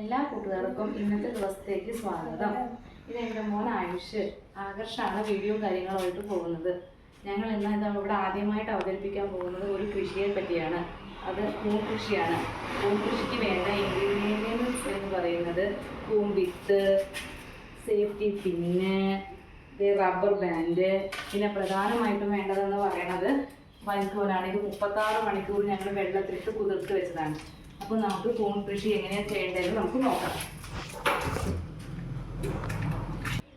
എല്ലാ കൂട്ടുകാർക്കും ഇന്നത്തെ ദിവസത്തേക്ക് സ്വാഗതം. ഇത് എൻ്റെ മോൻ ആകർഷാണ് വീഡിയോ കാര്യങ്ങളുമായിട്ട് പോകുന്നത്. ഞങ്ങൾ ഇന്ന് ഇവിടെ ആദ്യമായിട്ട് അവതരിപ്പിക്കാൻ പോകുന്നത് ഒരു കൃഷിയെ പറ്റിയാണ്. അത് കൂൺ കൃഷിയാണ്. കൂൺ കൃഷിക്ക് വേണ്ട ഇൻഗ്രീഡിയൻസ് എന്ന് പറയുന്നത് കൂമ്പിത്ത്, സേഫ്റ്റി പിന്ന്, റബ്ബർ ബാൻഡ്, പിന്നെ പ്രധാനമായിട്ടും വേണ്ടതെന്ന് പറയുന്നത് വൈക്കോലാണ്. ഇത് 36 മണിക്കൂർ ഞങ്ങൾ വെള്ളത്തിലിട്ട് കുതിർത്ത് വെച്ചതാണ്. അപ്പോൾ നമുക്ക് കൂൺ കൃഷി എങ്ങനെയാണ് ചെയ്യേണ്ടതെന്ന് നമുക്ക് നോക്കാം.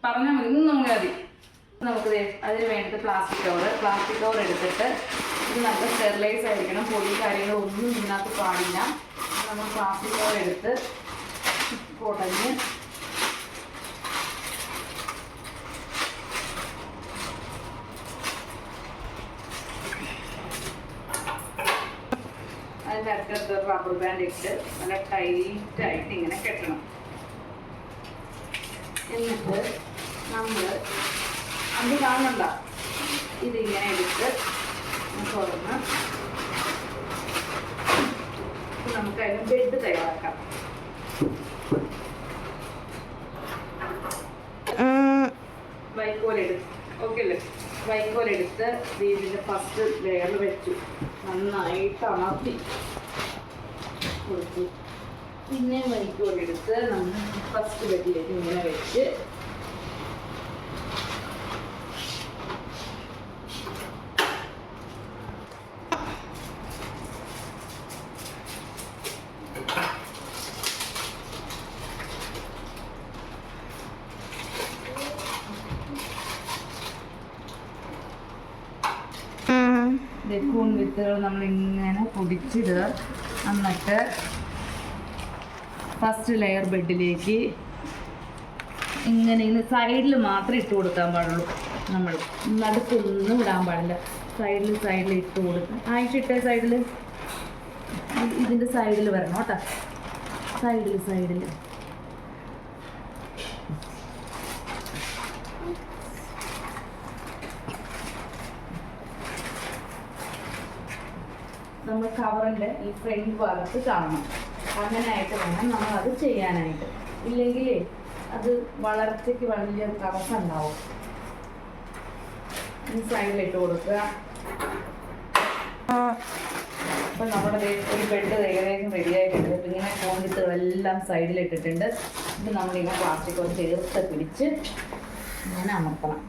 പറഞ്ഞാൽ മതി, ഇന്നും നമുക്ക് മതി. നമുക്ക് അതിന് വേണ്ടത് പ്ലാസ്റ്റിക് കവർ എടുത്തിട്ട് ഇത് നല്ല സ്റ്റെറിലൈസ് ആയിരിക്കണം. പൊടി കാര്യങ്ങളൊന്നും ഇതിനകത്ത് പാടില്ല. നമ്മൾ പ്ലാസ്റ്റിക് കവർ എടുത്ത് കുടഞ്ഞ് അതിൻ്റെ അടുത്ത് റബ്ബർ ബാൻഡ് ഇട്ട് നല്ല ടൈറ്റായിട്ട് ഇങ്ങനെ കെട്ടണം. എന്നിട്ട് നമ്മൾ അത് കാണണ്ട, ഇതിങ്ങനെ എടുത്ത് തുറന്ന് നമുക്ക് അതിന് ബെഡ് തയ്യാറാക്കാം. വൈക്കോലെടുത്ത് ഇതിൻ്റെ ഫസ്റ്റ് ലെയറിൽ വെച്ചു നന്നായിട്ട് അമർത്തി കൊടുത്തു. പിന്നെ വൈക്കോലെടുത്ത് നമ്മൾ ഫസ്റ്റ് ബെഡിലേക്ക് ഇങ്ങനെ വെച്ച് കൂൺ വിത്തുകൾ നമ്മളിങ്ങനെ പൊടിച്ചിടുക. എന്നിട്ട് ഫസ്റ്റ് ലെയർ ബെഡിലേക്ക് ഇങ്ങനെ സൈഡിൽ മാത്രമേ ഇട്ട് കൊടുക്കാൻ പാടുള്ളൂ. നമ്മൾ നടുക്കൊന്നും ഇടാൻ പാടില്ല. സൈഡിൽ ഇട്ട് കൊടുക്കുക. ആയിട്ടിട്ട സൈഡിൽ ഇതിൻ്റെ സൈഡിൽ വരണം കേട്ടോ. സൈഡിൽ നമ്മൾ കവറിൻ്റെ ഈ ഫ്രണ്ട് ഭാഗത്ത് കാണണം. അങ്ങനെയായിട്ട് വേണം നമ്മളത് ചെയ്യാനായിട്ട്. ഇല്ലെങ്കിൽ അത് വളർച്ചയ്ക്ക് വലിയ തടസ്സം ഉണ്ടാവും. ഈ സൈഡിലിട്ട് കൊടുക്കുക. അപ്പം നമ്മുടെ ഒരു ബെഡ് ഏകദേശം റെഡിയായിട്ടുണ്ട്. അപ്പം ഇങ്ങനെ കോണ്ടിത്തുകളെല്ലാം സൈഡിലിട്ടിട്ടുണ്ട്. ഇത് നമ്മളിങ്ങനെ പ്ലാസ്റ്റിക് ഒന്ന് ചേർത്ത് പിടിച്ച് ഇങ്ങനെ അമർത്തണം.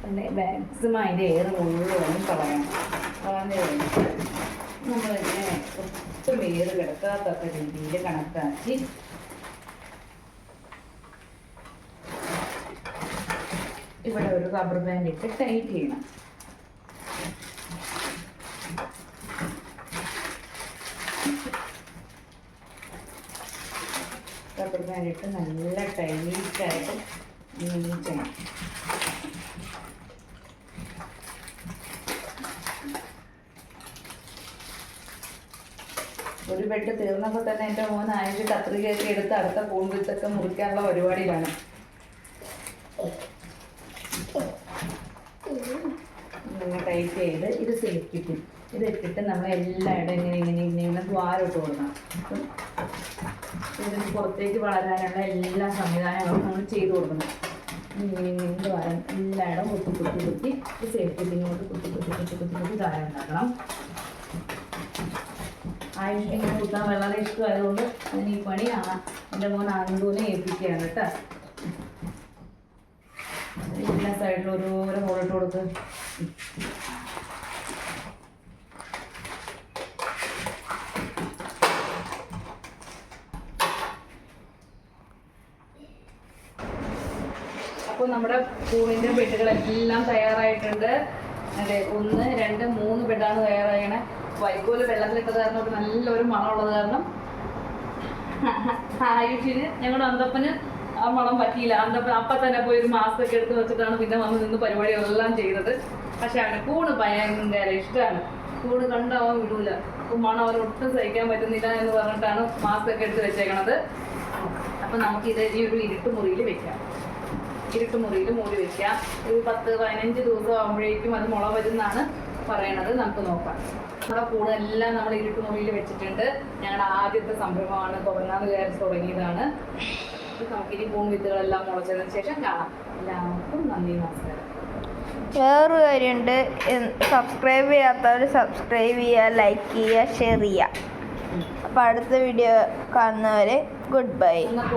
പിന്നെ മാക്സിമം അതിൻ്റെ എയർ മുഴുവനും കളയണം. കളഞ്ഞ് കഴിഞ്ഞിട്ട് നമ്മളിങ്ങനെ ഒട്ടും എയർ കിടക്കാത്ത രീതിയിൽ കണക്കാക്കി ഇവിടെ ഒരു റബ്ബർ ബാൻഡ് ഇട്ട് ടൈറ്റ് ചെയ്യണം. റബ്ബർ ബാൻഡ് ഇട്ട് നല്ല ടൈറ്റായിട്ട് നീച്ചണം. ഒരു ബെഡ് തീർന്നപ്പോൾ തന്നെ എൻ്റെ മോൻ കത്രികയൊക്കെ എടുത്ത് അടുത്ത കൂമ്പിത്തൊക്കെ മുറിക്കാനുള്ള പരിപാടിയിലാണ്. ഇങ്ങനെ ടൈറ്റ് ചെയ്ത് ഇത് സേഫ്റ്റി പിൻ ഇത് ഇട്ടിട്ട് നമ്മൾ എല്ലായിടും ഇങ്ങനെ ദ്വാരം ഇട്ട് കൊടുക്കണം. അപ്പം ഇതിന് പുറത്തേക്ക് വളരാനുള്ള എല്ലാ സംവിധാനങ്ങളും നമ്മൾ ചെയ്ത് കൊടുക്കണം. ഇങ്ങനെ ദ്വാരം എല്ലായിടും കുത്തി ഈ സേഫ്റ്റി പിന്നോട്ട് കുത്തി ദ്വാരം ഉണ്ടാക്കണം. ആയുഷിങ്ങനെ കുത്താൻ വളരെ ഇഷ്ടമായതുകൊണ്ട് ഞാൻ ഈ പണി എൻ്റെ മോൻ ആനന്ദൂനെ ഏൽപ്പിക്കുകയാണ് കേട്ടോ. എല്ലാ സൈഡിലും ഓരോരോ ഹോളിട്ട് കൊടുത്ത് അപ്പോൾ നമ്മുടെ കൂണിൻ്റെ ബെഡുകളെല്ലാം തയ്യാറായിട്ടുണ്ട്. അതെ, 1, 2, 3 ബെഡാണ് തയ്യാറായണേ. വൈക്കോല് വെള്ളത്തിലിട്ടത് കാരണം നല്ലൊരു മണമുള്ളത് കാരണം ആയുഷിന് ഞങ്ങളുടെ അന്തപ്പന് ആ മണം പറ്റിയില്ല. അപ്പം തന്നെ പോയി ഒരു മാസ്ക് ഒക്കെ എടുത്ത് വെച്ചിട്ടാണ് പിന്നെ വന്ന് നിന്ന് പരിപാടികളെല്ലാം ചെയ്തത്. പക്ഷെ അവന് കൂണ് ഭയങ്കര ഇഷ്ടമാണ്. കൂണ് കണ്ടാവാൻ വിടൂല. അപ്പം മണം അവരൊട്ടും സഹിക്കാൻ പറ്റുന്നില്ല എന്ന് പറഞ്ഞിട്ടാണ് മാസ്ക് ഒക്കെ എടുത്ത് വെച്ചേക്കണത്. അപ്പം നമുക്ക് ഇത് ഈ ഒരു ഇരുട്ടുമുറിയിൽ വെക്കാം. ഇരുട്ടുമുറിയിൽ മൂടി വെക്കാം. ഒരു 10-15 ദിവസം ആകുമ്പോഴേക്കും അത് മുള വരുന്നാണ് പറയണത്. നമുക്ക് നോക്കാം. നമ്മുടെ കൂടെല്ലാം നമ്മൾ ഇരുട്ട് മുറിയിൽ വെച്ചിട്ടുണ്ട്. ഞങ്ങളുടെ ആദ്യത്തെ സംരംഭമാണ്, കൊറോണ വിചാരിച്ച് തുടങ്ങിയതാണ്. നമുക്കിനി പൂവിത്തുകളെല്ലാം മുളച്ചതിന് ശേഷം കാണാം. എല്ലാവർക്കും നന്ദി, നമസ്കാരം. വേറൊരു കാര്യമുണ്ട്, സബ്സ്ക്രൈബ് ചെയ്യാത്തവർ സബ്സ്ക്രൈബ് ചെയ്യുക, ലൈക്ക് ചെയ്യുക, ഷെയർ ചെയ്യുക. അപ്പോൾ അടുത്ത വീഡിയോ കാണുന്നവരെ ഗുഡ് ബൈ.